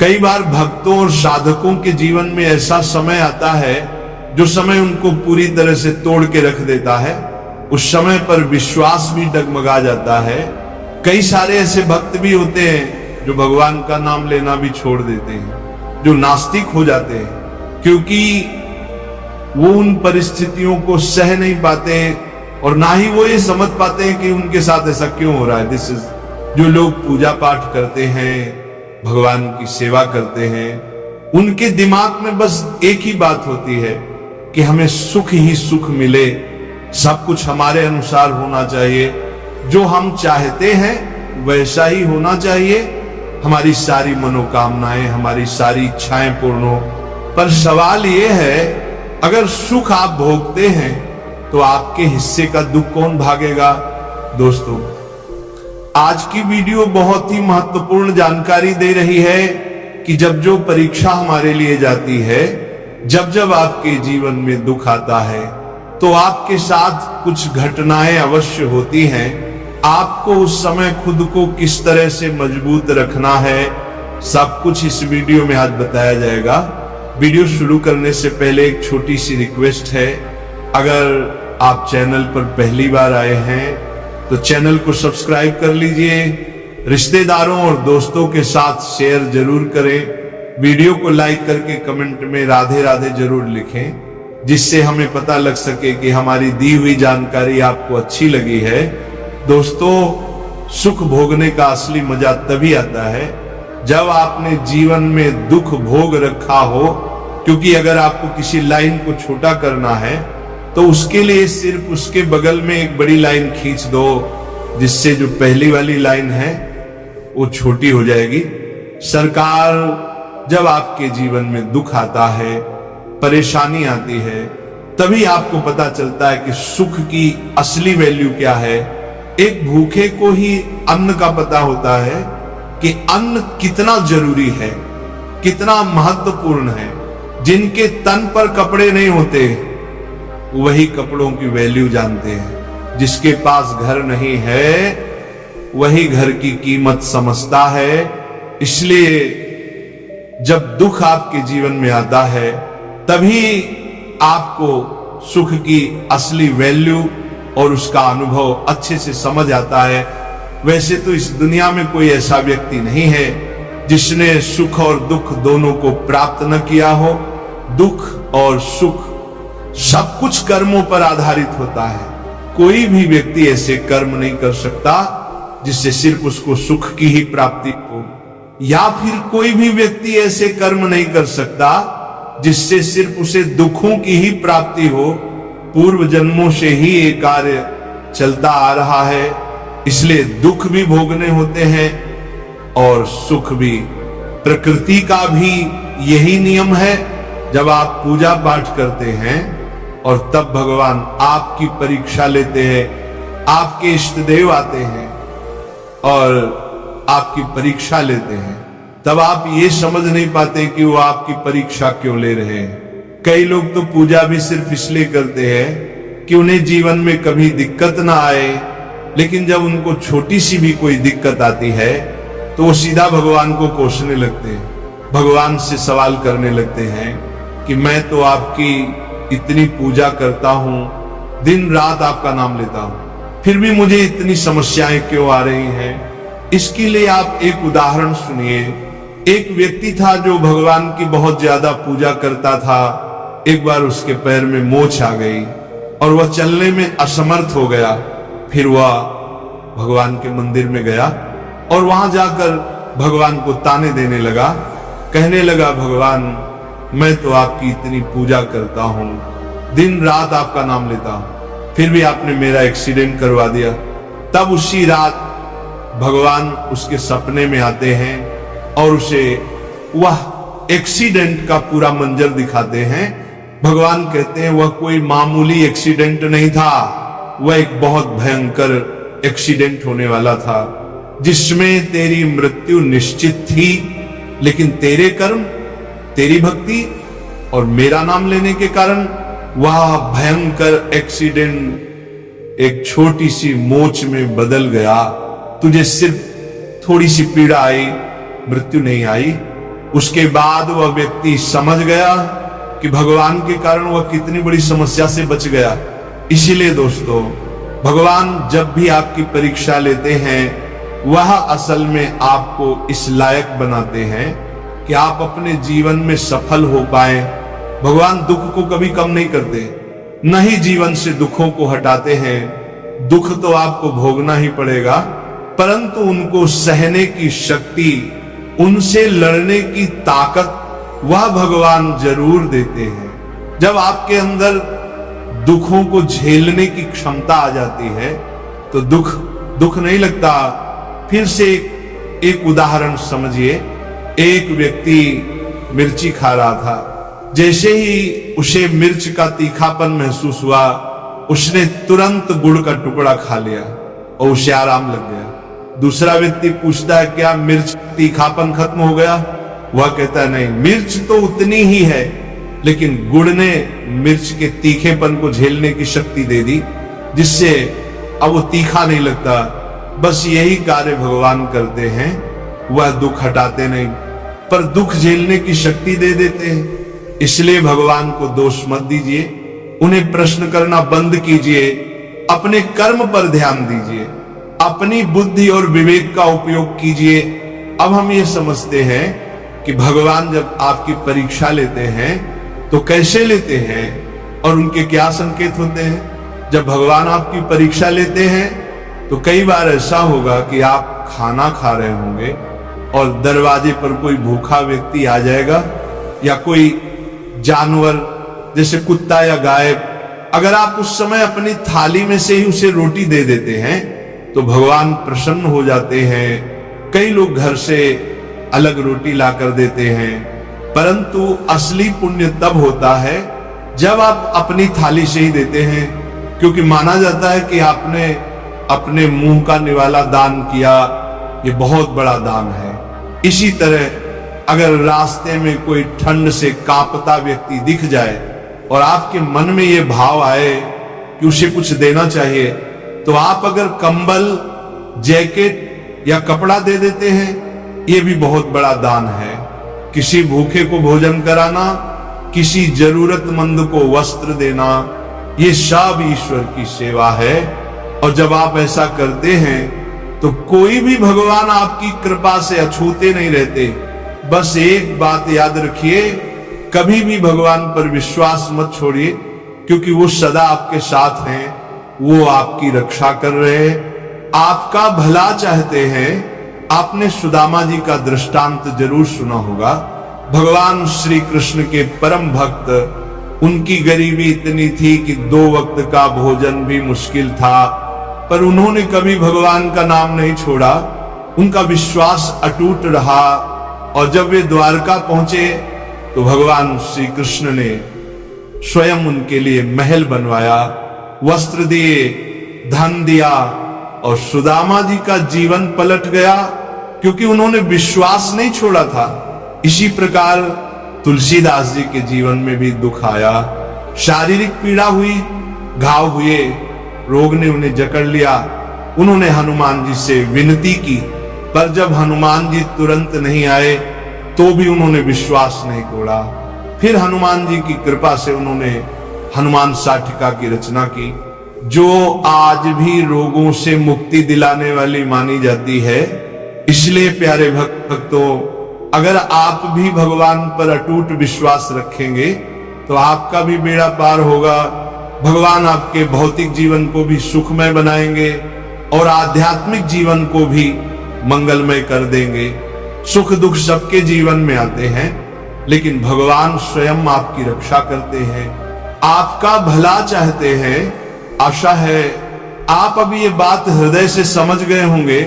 कई बार भक्तों और साधकों के जीवन में ऐसा समय आता है जो समय उनको पूरी तरह से तोड़ के रख देता है। उस समय पर विश्वास भी डगमगा जाता है। कई सारे ऐसे भक्त भी होते हैं जो भगवान का नाम लेना भी छोड़ देते हैं, जो नास्तिक हो जाते हैं, क्योंकि वो उन परिस्थितियों को सह नहीं पाते और ना ही वो ये समझ पाते हैं कि उनके साथ ऐसा क्यों हो रहा है। दिस इज जो लोग पूजा पाठ करते हैं, भगवान की सेवा करते हैं, उनके दिमाग में बस एक ही बात होती है कि हमें सुख ही सुख मिले, सब कुछ हमारे अनुसार होना चाहिए, जो हम चाहते हैं वैसा ही होना चाहिए, हमारी सारी मनोकामनाएं, हमारी सारी इच्छाएं पूर्ण हो। पर सवाल यह है, अगर सुख आप भोगते हैं तो आपके हिस्से का दुख कौन भागेगा? दोस्तों, आज की वीडियो बहुत ही महत्वपूर्ण जानकारी दे रही है कि जब जो परीक्षा हमारे लिए जाती है, जब जब आपके जीवन में दुख आता है तो आपके साथ कुछ घटनाएं अवश्य होती हैं। आपको उस समय खुद को किस तरह से मजबूत रखना है, सब कुछ इस वीडियो में आज बताया जाएगा। वीडियो शुरू करने से पहले एक छोटी सी रिक्वेस्ट है, अगर आप चैनल पर पहली बार आए हैं तो चैनल को सब्सक्राइब कर लीजिए, रिश्तेदारों और दोस्तों के साथ शेयर जरूर करें, वीडियो को लाइक करके कमेंट में राधे राधे जरूर लिखें, जिससे हमें पता लग सके कि हमारी दी हुई जानकारी आपको अच्छी लगी है। दोस्तों, सुख भोगने का असली मजा तभी आता है जब आपने जीवन में दुख भोग रखा हो, क्योंकि अगर आपको किसी लाइन को छोटा करना है तो उसके लिए सिर्फ उसके बगल में एक बड़ी लाइन खींच दो, जिससे जो पहली वाली लाइन है वो छोटी हो जाएगी। सरकार, जब आपके जीवन में दुख आता है, परेशानी आती है, तभी आपको पता चलता है कि सुख की असली वैल्यू क्या है। एक भूखे को ही अन्न का पता होता है कि अन्न कितना जरूरी है, कितना महत्वपूर्ण है। जिनके तन पर कपड़े नहीं होते वही कपड़ों की वैल्यू जानते हैं। जिसके पास घर नहीं है वही घर की कीमत समझता है। इसलिए जब दुख आपके जीवन में आता है तभी आपको सुख की असली वैल्यू और उसका अनुभव अच्छे से समझ आता है। वैसे तो इस दुनिया में कोई ऐसा व्यक्ति नहीं है जिसने सुख और दुख दोनों को प्राप्त न किया हो। दुख और सुख सब कुछ कर्मों पर आधारित होता है। कोई भी व्यक्ति ऐसे कर्म नहीं कर सकता जिससे सिर्फ उसको सुख की ही प्राप्ति हो, या फिर कोई भी व्यक्ति ऐसे कर्म नहीं कर सकता जिससे सिर्फ उसे दुखों की ही प्राप्ति हो। पूर्व जन्मों से ही ये कार्य चलता आ रहा है, इसलिए दुख भी भोगने होते हैं और सुख भी। प्रकृति का भी यही नियम है। जब आप पूजा पाठ करते हैं और तब भगवान आपकी परीक्षा लेते हैं, आपके इष्ट देव आते हैं और आपकी परीक्षा लेते हैं, तब आप ये समझ नहीं पाते कि वो आपकी परीक्षा क्यों ले रहे हैं। कई लोग तो पूजा भी सिर्फ इसलिए करते हैं कि उन्हें जीवन में कभी दिक्कत ना आए, लेकिन जब उनको छोटी सी भी कोई दिक्कत आती है तो वो सीधा भगवान को कोसने लगते हैं, भगवान से सवाल करने लगते हैं कि मैं तो आपकी इतनी पूजा करता हूं, दिन रात आपका नाम लेता हूं, फिर भी मुझे इतनी समस्याएं क्यों आ रही हैं। इसके लिए आप एक उदाहरण सुनिए। एक व्यक्ति था जो भगवान की बहुत ज्यादा पूजा करता था। एक बार उसके पैर में मोच आ गई और वह चलने में असमर्थ हो गया। फिर वह भगवान के मंदिर में गया और वहां जाकर भगवान को ताने देने लगा, कहने लगा, भगवान मैं तो आपकी इतनी पूजा करता हूं, दिन रात आपका नाम लेता हूं, फिर भी आपने मेरा एक्सीडेंट करवा दिया। तब उसी रात भगवान उसके सपने में आते हैं और उसे वह एक्सीडेंट का पूरा मंजर दिखाते हैं। भगवान कहते हैं वह कोई मामूली एक्सीडेंट नहीं था, वह एक बहुत भयंकर एक्सीडेंट होने वाला था जिसमें तेरी मृत्यु निश्चित थी, लेकिन तेरे कर्म, तेरी भक्ति और मेरा नाम लेने के कारण वह भयंकर एक्सीडेंट एक छोटी सी मोच में बदल गया। तुझे सिर्फ थोड़ी सी पीड़ा आई, मृत्यु नहीं आई। उसके बाद वह व्यक्ति समझ गया कि भगवान के कारण वह कितनी बड़ी समस्या से बच गया। इसीलिए दोस्तों, भगवान जब भी आपकी परीक्षा लेते हैं वह असल में आपको इस लायक बनाते हैं कि आप अपने जीवन में सफल हो पाए। भगवान दुख को कभी कम नहीं करते, न ही जीवन से दुखों को हटाते हैं। दुख तो आपको भोगना ही पड़ेगा, परंतु उनको सहने की शक्ति, उनसे लड़ने की ताकत वह भगवान जरूर देते हैं। जब आपके अंदर दुखों को झेलने की क्षमता आ जाती है तो दुख नहीं लगता। फिर से एक उदाहरण समझिए। एक व्यक्ति मिर्ची खा रहा था। जैसे ही उसे मिर्च का तीखापन महसूस हुआ, उसने तुरंत गुड़ का टुकड़ा खा लिया और उसे आराम लग गया। दूसरा व्यक्ति पूछता है, क्या मिर्च तीखापन खत्म हो गया? वह कहता है, नहीं, मिर्च तो उतनी ही है, लेकिन गुड़ ने मिर्च के तीखेपन को झेलने की शक्ति दे दी, जिससे अब वो तीखा नहीं लगता। बस यही कार्य भगवान करते हैं, वह दुख हटाते नहीं, पर दुख झेलने की शक्ति दे देते हैं। इसलिए भगवान को दोष मत दीजिए, उन्हें प्रश्न करना बंद कीजिए, अपने कर्म पर ध्यान दीजिए, अपनी बुद्धि और विवेक का उपयोग कीजिए। अब हम ये समझते हैं कि भगवान जब आपकी परीक्षा लेते हैं तो कैसे लेते हैं और उनके क्या संकेत होते हैं। जब भगवान आपकी परीक्षा लेते हैं तो कई बार ऐसा होगा कि आप खाना खा रहे होंगे और दरवाजे पर कोई भूखा व्यक्ति आ जाएगा, या कोई जानवर जैसे कुत्ता या गाय, अगर आप उस समय अपनी थाली में से ही उसे रोटी दे देते हैं तो भगवान प्रसन्न हो जाते हैं। कई लोग घर से अलग रोटी ला कर देते हैं, परंतु असली पुण्य तब होता है जब आप अपनी थाली से ही देते हैं, क्योंकि माना जाता है कि आपने अपने मुंह का निवाला दान किया, ये बहुत बड़ा दान है। इसी तरह अगर रास्ते में कोई ठंड से कांपता व्यक्ति दिख जाए और आपके मन में ये भाव आए कि उसे कुछ देना चाहिए, तो आप अगर कंबल, जैकेट या कपड़ा दे देते हैं, ये भी बहुत बड़ा दान है। किसी भूखे को भोजन कराना, किसी जरूरतमंद को वस्त्र देना, ये सब ईश्वर की सेवा है। और जब आप ऐसा करते हैं तो कोई भी भगवान आपकी कृपा से अछूते नहीं रहते। बस एक बात याद रखिए, कभी भी भगवान पर विश्वास मत छोड़िए, क्योंकि वो सदा आपके साथ हैं, वो आपकी रक्षा कर रहे हैं, आपका भला चाहते हैं। आपने सुदामा जी का दृष्टांत जरूर सुना होगा। भगवान श्री कृष्ण के परम भक्त, उनकी गरीबी इतनी थी कि 2 वक्त का भोजन भी मुश्किल था, पर उन्होंने कभी भगवान का नाम नहीं छोड़ा। उनका विश्वास अटूट रहा और जब वे द्वारका पहुंचे तो भगवान श्री कृष्ण ने स्वयं उनके लिए महल बनवाया, वस्त्र दिए, धन दिया और सुदामा जी का जीवन पलट गया, क्योंकि उन्होंने विश्वास नहीं छोड़ा था। इसी प्रकार तुलसीदास जी के जीवन में भी दुख आया, शारीरिक पीड़ा हुई, घाव हुए, रोग ने उन्हें जकड़ लिया। उन्होंने हनुमान जी से विनती की, पर जब हनुमान जी तुरंत नहीं आए तो भी उन्होंने विश्वास नहीं तोड़ा। फिर हनुमान जी की कृपा से उन्होंने हनुमान साटिका की रचना की, जो आज भी रोगों से मुक्ति दिलाने वाली मानी जाती है। इसलिए प्यारे भक्तों, अगर आप भी भगवान पर अटूट विश्वास रखेंगे तो आपका भी बेड़ा पार होगा। भगवान आपके भौतिक जीवन को भी सुखमय बनाएंगे और आध्यात्मिक जीवन को भी मंगलमय कर देंगे। सुख दुख सबके जीवन में आते हैं, लेकिन भगवान स्वयं आपकी रक्षा करते हैं, आपका भला चाहते हैं। आशा है आप अभी ये बात हृदय से समझ गए होंगे